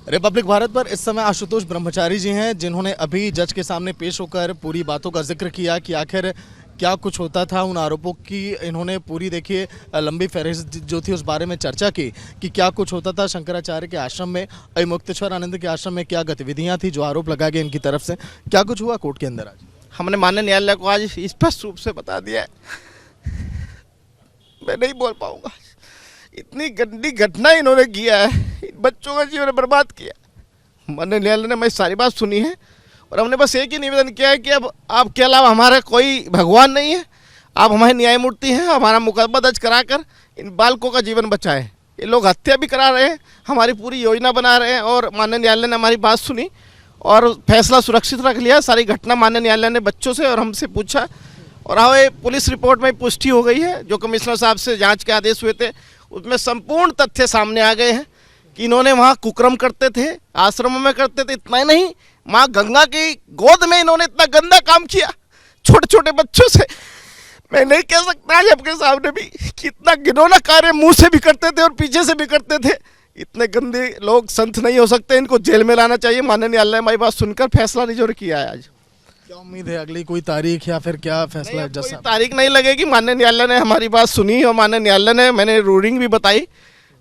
Republic Bharat पर इस समय आशुतोष ब्रह्मचारी जी हैं, जिन्होंने अभी जज के सामने पेश होकर पूरी बातों का जिक्र किया कि आखिर क्या कुछ होता था। उन आरोपों की इन्होंने पूरी देखिए लंबी फहरिस्त जो थी उस बारे में चर्चा की कि क्या कुछ होता था शंकराचार्य के आश्रम में, मुक्तेश्वर आनंद के आश्रम में क्या गतिविधियां थी जो आरोप लगाए गए इनकी तरफ से, क्या कुछ हुआ कोर्ट के अंदर। आज हमने माननीय न्यायालय को आज स्पष्ट रूप से बता दिया है। मैं नहीं बोल पाऊंगा। इतनी गंदी घटना इन्होंने किया है, इन बच्चों का जीवन बर्बाद किया। माननीय न्यायालय ने हमारी सारी बात सुनी है और हमने बस एक ही निवेदन किया है कि अब आपके अलावा हमारा कोई भगवान नहीं है, आप हमारे न्यायमूर्ति हैं। हमारा मुकदमा दर्ज कराकर इन बालकों का जीवन बचाएं। ये लोग हत्या भी करा रहे हैं, हमारी पूरी योजना बना रहे हैं और माननीय न्यायालय ने हमारी बात सुनी और फैसला सुरक्षित रख लिया। सारी घटना माननीय न्यायालय ने बच्चों से और हमसे पूछा और हमें पुलिस रिपोर्ट में पुष्टि हो गई है। जो कमिश्नर साहब से जांच के आदेश हुए थे उसमें संपूर्ण तथ्य सामने आ गए हैं कि इन्होंने वहाँ कुकर्म करते थे, आश्रमों में करते थे। इतना ही नहीं, माँ गंगा की गोद में इन्होंने इतना गंदा काम किया छोटे छोटे बच्चों से। मैं नहीं कह सकता आज आपके सामने भी कि इतना घिनौना कार्य मुंह से भी करते थे और पीछे से भी करते थे। इतने गंदे लोग संत नहीं हो सकते, इनको जेल में लाना चाहिए। माननीय न्यायालय ने हमारी बात सुनकर फैसला रिजर्व किया है। आज क्या उम्मीद है अगली कोई तारीख या फिर क्या फैसला है? कोई तारीख नहीं लगेगी। माननीय न्यायालय ने हमारी बात सुनी और माननीय न्यायालय ने, मैंने रूलिंग भी बताई,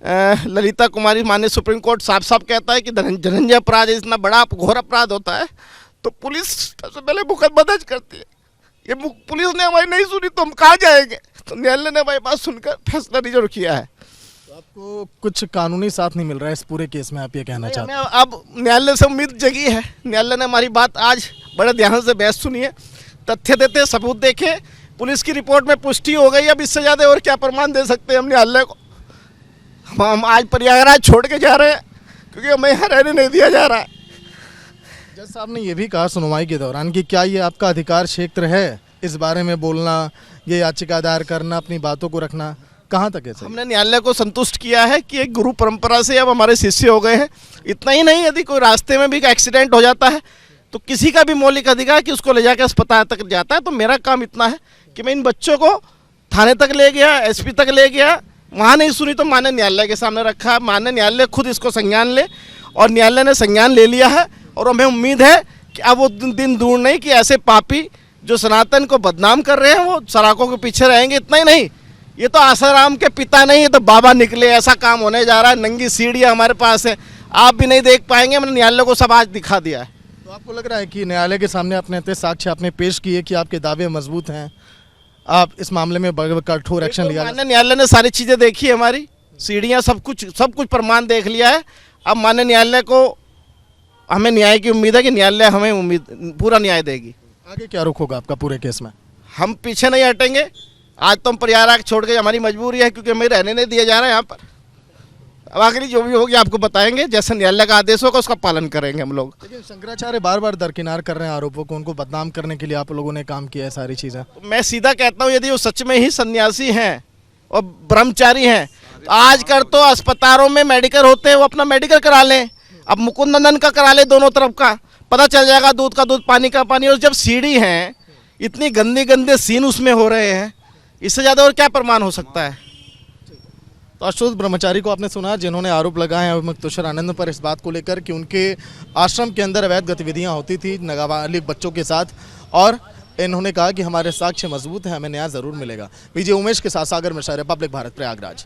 ललिता कुमारी माननीय सुप्रीम कोर्ट साफ साफ कहता है कि धनंजय अपराध इतना बड़ा घोर अपराध होता है तो पुलिस सबसे पहले मुकदमा दर्ज करती है। ये पुलिस ने हमारी नहीं सुनी तो हम कहाँ जाएंगे? तो न्यायालय ने हमारी बात सुनकर फैसला रिजर्व किया है। तो आपको कुछ कानूनी साथ नहीं मिल रहा है इस पूरे केस में, आप ये कहना चाहते हैं? अब न्यायालय से उम्मीद जगी है। न्यायालय ने हमारी बात आज बड़े ध्यान से बहस सुनी है, तथ्य देते, सबूत देखे, पुलिस की रिपोर्ट में पुष्टि हो गई। अब इससे ज़्यादा और क्या प्रमाण दे सकते हैं हम न्यायालय को? हम आज प्रयागराज छोड़ के जा रहे हैं क्योंकि हमें यहाँ रहने नहीं दिया जा रहा है। जज साहब ने ये भी कहा सुनवाई के दौरान कि क्या ये आपका अधिकार क्षेत्र है इस बारे में बोलना, ये याचिका दायर करना, अपनी बातों को रखना, कहाँ तक है? हमने न्यायालय को संतुष्ट किया है कि एक गुरु परंपरा से अब हमारे शिष्य हो गए हैं। इतना ही नहीं, यदि कोई रास्ते में भी एक्सीडेंट हो जाता है तो किसी का भी मौलिक अधिकार कि उसको ले जाकर अस्पताल तक जाता है। तो मेरा काम इतना है कि मैं इन बच्चों को थाने तक ले गया, एसपी तक ले गया, वहाँ नहीं सुनी तो माननीय न्यायालय के सामने रखा। माननीय न्यायालय खुद इसको संज्ञान ले और न्यायालय ने संज्ञान ले लिया है और हमें उम्मीद है कि अब वो दिन दूर नहीं कि ऐसे पापी जो सनातन को बदनाम कर रहे हैं वो सराखों के पीछे रहेंगे। इतना ही नहीं, ये तो आसाराम के पिता नहीं, ये तो बाबा निकले। ऐसा काम होने जा रहा है। नंगी सीढ़ियाँ हमारे पास है, आप भी नहीं देख पाएंगे। मैंने न्यायालय को सब आज दिखा दिया है। तो आपको लग रहा है कि न्यायालय के सामने अपने इतने साक्ष्य आपने पेश किए कि आपके दावे मजबूत हैं, आप इस मामले में कठोर एक्शन लिया? माननीय न्यायालय ने सारी चीज़ें देखी, हमारी सीढ़ियाँ, सब कुछ प्रमाण देख लिया है। अब माननीय न्यायालय को हमें न्याय की उम्मीद है कि न्यायालय हमें पूरा न्याय देगी। आगे क्या रुख होगा आपका पूरे केस में? हम पीछे नहीं हटेंगे। आज तो हम प्रयागराज छोड़ के, हमारी मजबूरी है क्योंकि हमें रहने नहीं दिया जा रहा है यहाँ पर। अब आखिरी जो भी होगी आपको बताएंगे, जैसे न्यायालय का आदेश होगा उसका पालन करेंगे हम लोग। लेकिन शंकराचार्य बार बार दरकिनार कर रहे हैं आरोपों को, उनको बदनाम करने के लिए आप लोगों ने काम किया है सारी चीज़ें। तो मैं सीधा कहता हूँ, यदि वो सच में ही सन्यासी हैं और ब्रह्मचारी हैं तो आजकल तो अस्पतालों में मेडिकल होते हैं, वो अपना मेडिकल करा लें। अब मुकुंद नंदन का करा ले, दोनों तरफ का पता चल जाएगा, दूध का दूध पानी का पानी। और जब सीढ़ी हैं, इतनी गंदे सीन उसमें हो रहे हैं, इससे ज़्यादा और क्या प्रमाण हो सकता है? तो आशुतोष ब्रह्मचारी को आपने सुना, जिन्होंने आरोप लगाए हैं मुक्तेश्वर आनंद पर इस बात को लेकर कि उनके आश्रम के अंदर अवैध गतिविधियां होती थी नाबालिग बच्चों के साथ, और इन्होंने कहा कि हमारे साक्ष्य मजबूत हैं, हमें न्याय ज़रूर मिलेगा। विजय उमेश के साथ सागर मिश्रा, रिपब्लिक भारत, प्रयागराज।